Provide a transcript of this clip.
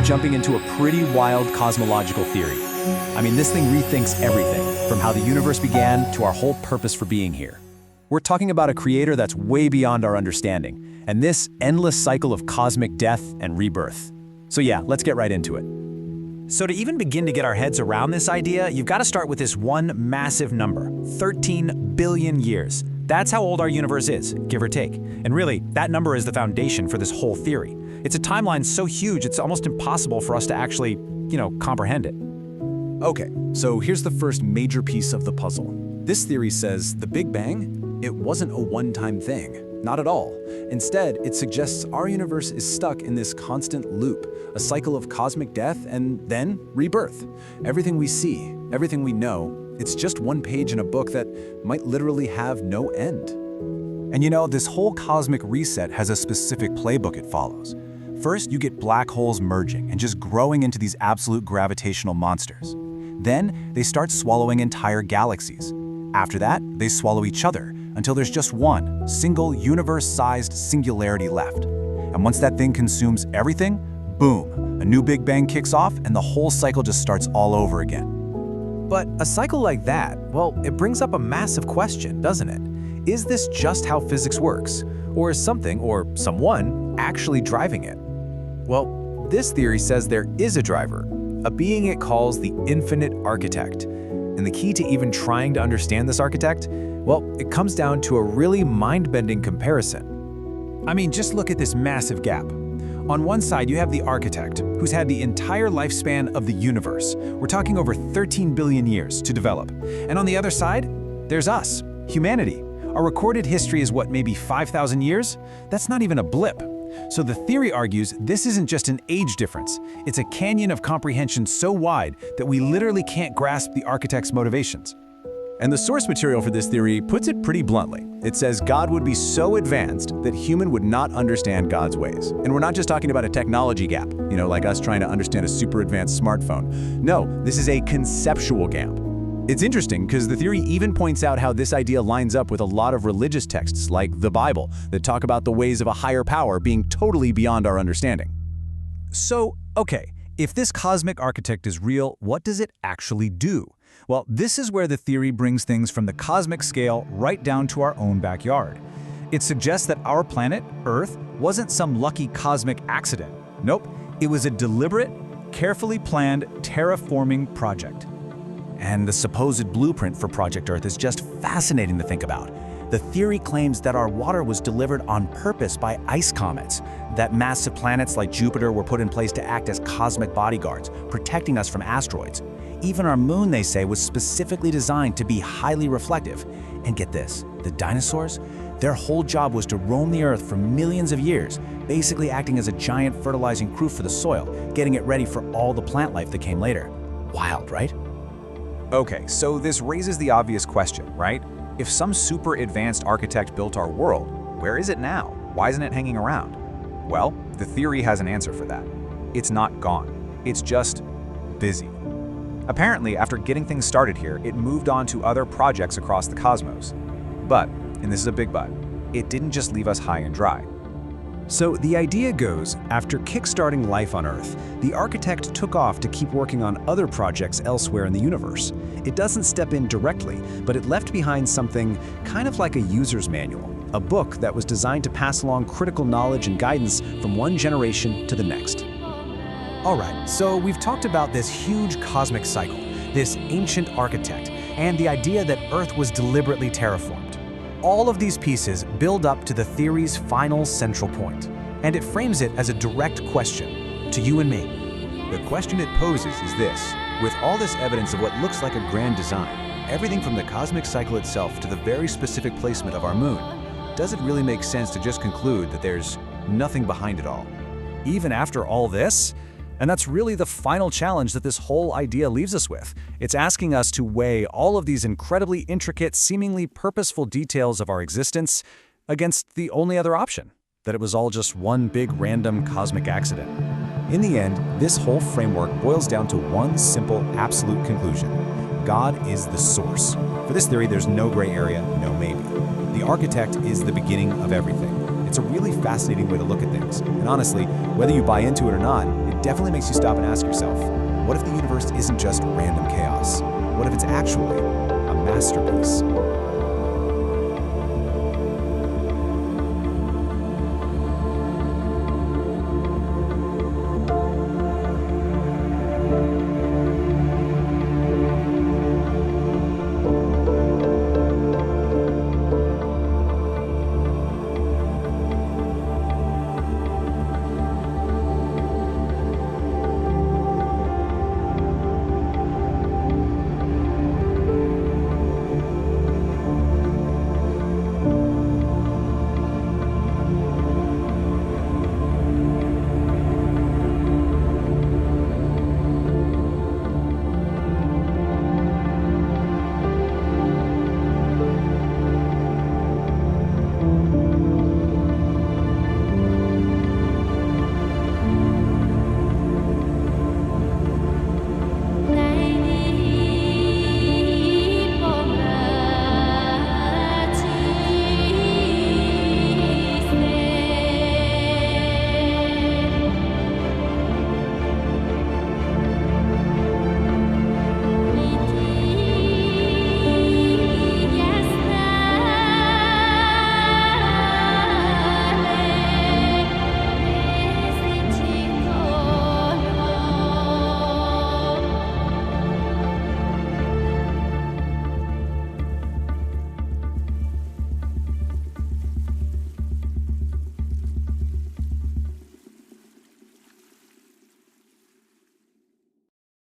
jumping into a pretty wild cosmological theory. I mean, this thing rethinks everything, from how the universe began to our whole purpose for being here. We're talking about a creator that's way beyond our understanding, and this endless cycle of cosmic death and rebirth. So yeah, let's get right into it. So to even begin to get our heads around this idea, you've got to start with this one massive number, 13 billion years. That's how old our universe is, give or take. And really, that number is the foundation for this whole theory. It's a timeline so huge, it's almost impossible for us to actually, comprehend it. Okay, so here's the first major piece of the puzzle. This theory says the Big Bang, it wasn't a one-time thing. Not at all. Instead, it suggests our universe is stuck in this constant loop, a cycle of cosmic death and then rebirth. Everything we see, everything we know, it's just one page in a book that might literally have no end. And this whole cosmic reset has a specific playbook it follows. First, you get black holes merging and just growing into these absolute gravitational monsters. Then, they start swallowing entire galaxies. After that, they swallow each other until there's just one single universe-sized singularity left. And once that thing consumes everything, boom, a new Big Bang kicks off and the whole cycle just starts all over again. But a cycle like that, well, it brings up a massive question, doesn't it? Is this just how physics works? Or is something, or someone, actually driving it? Well, this theory says there is a driver, a being it calls the infinite architect. And the key to even trying to understand this architect, well, it comes down to a really mind-bending comparison. I mean, just look at this massive gap. On one side, you have the architect, who's had the entire lifespan of the universe. We're talking over 13 billion years to develop. And on the other side, there's us, humanity. Our recorded history is what, maybe 5,000 years? That's not even a blip. So the theory argues this isn't just an age difference. It's a canyon of comprehension so wide that we literally can't grasp the architect's motivations. And the source material for this theory puts it pretty bluntly. It says God would be so advanced that human would not understand God's ways. And we're not just talking about a technology gap, like us trying to understand a super advanced smartphone. No, this is a conceptual gap. It's interesting because the theory even points out how this idea lines up with a lot of religious texts like the Bible that talk about the ways of a higher power being totally beyond our understanding. So, okay, if this cosmic architect is real, what does it actually do? Well, this is where the theory brings things from the cosmic scale right down to our own backyard. It suggests that our planet, Earth, wasn't some lucky cosmic accident. Nope, it was a deliberate, carefully planned terraforming project. And the supposed blueprint for Project Earth is just fascinating to think about. The theory claims that our water was delivered on purpose by ice comets, that massive planets like Jupiter were put in place to act as cosmic bodyguards, protecting us from asteroids. Even our moon, they say, was specifically designed to be highly reflective. And get this, the dinosaurs? Their whole job was to roam the Earth for millions of years, basically acting as a giant fertilizing crew for the soil, getting it ready for all the plant life that came later. Wild, right? Okay, so this raises the obvious question, right? If some super advanced architect built our world, where is it now? Why isn't it hanging around? Well, the theory has an answer for that. It's not gone. It's just busy. Apparently, after getting things started here, it moved on to other projects across the cosmos. But, and this is a big but, it didn't just leave us high and dry. So the idea goes, after kickstarting life on Earth, the architect took off to keep working on other projects elsewhere in the universe. It doesn't step in directly, but it left behind something kind of like a user's manual, a book that was designed to pass along critical knowledge and guidance from one generation to the next. All right, so we've talked about this huge cosmic cycle, this ancient architect, and the idea that Earth was deliberately terraformed. All of these pieces build up to the theory's final central point, and it frames it as a direct question to you and me. The question it poses is this: with all this evidence of what looks like a grand design, everything from the cosmic cycle itself to the very specific placement of our moon, does it really make sense to just conclude that there's nothing behind it all? Even after all this? And that's really the final challenge that this whole idea leaves us with. It's asking us to weigh all of these incredibly intricate, seemingly purposeful details of our existence against the only other option, that it was all just one big random cosmic accident. In the end, this whole framework boils down to one simple, absolute conclusion. God is the source. For this theory, there's no gray area, no maybe. The architect is the beginning of everything. It's a really fascinating way to look at things. And honestly, whether you buy into it or not, it definitely makes you stop and ask yourself, what if the universe isn't just random chaos? What if it's actually a masterpiece?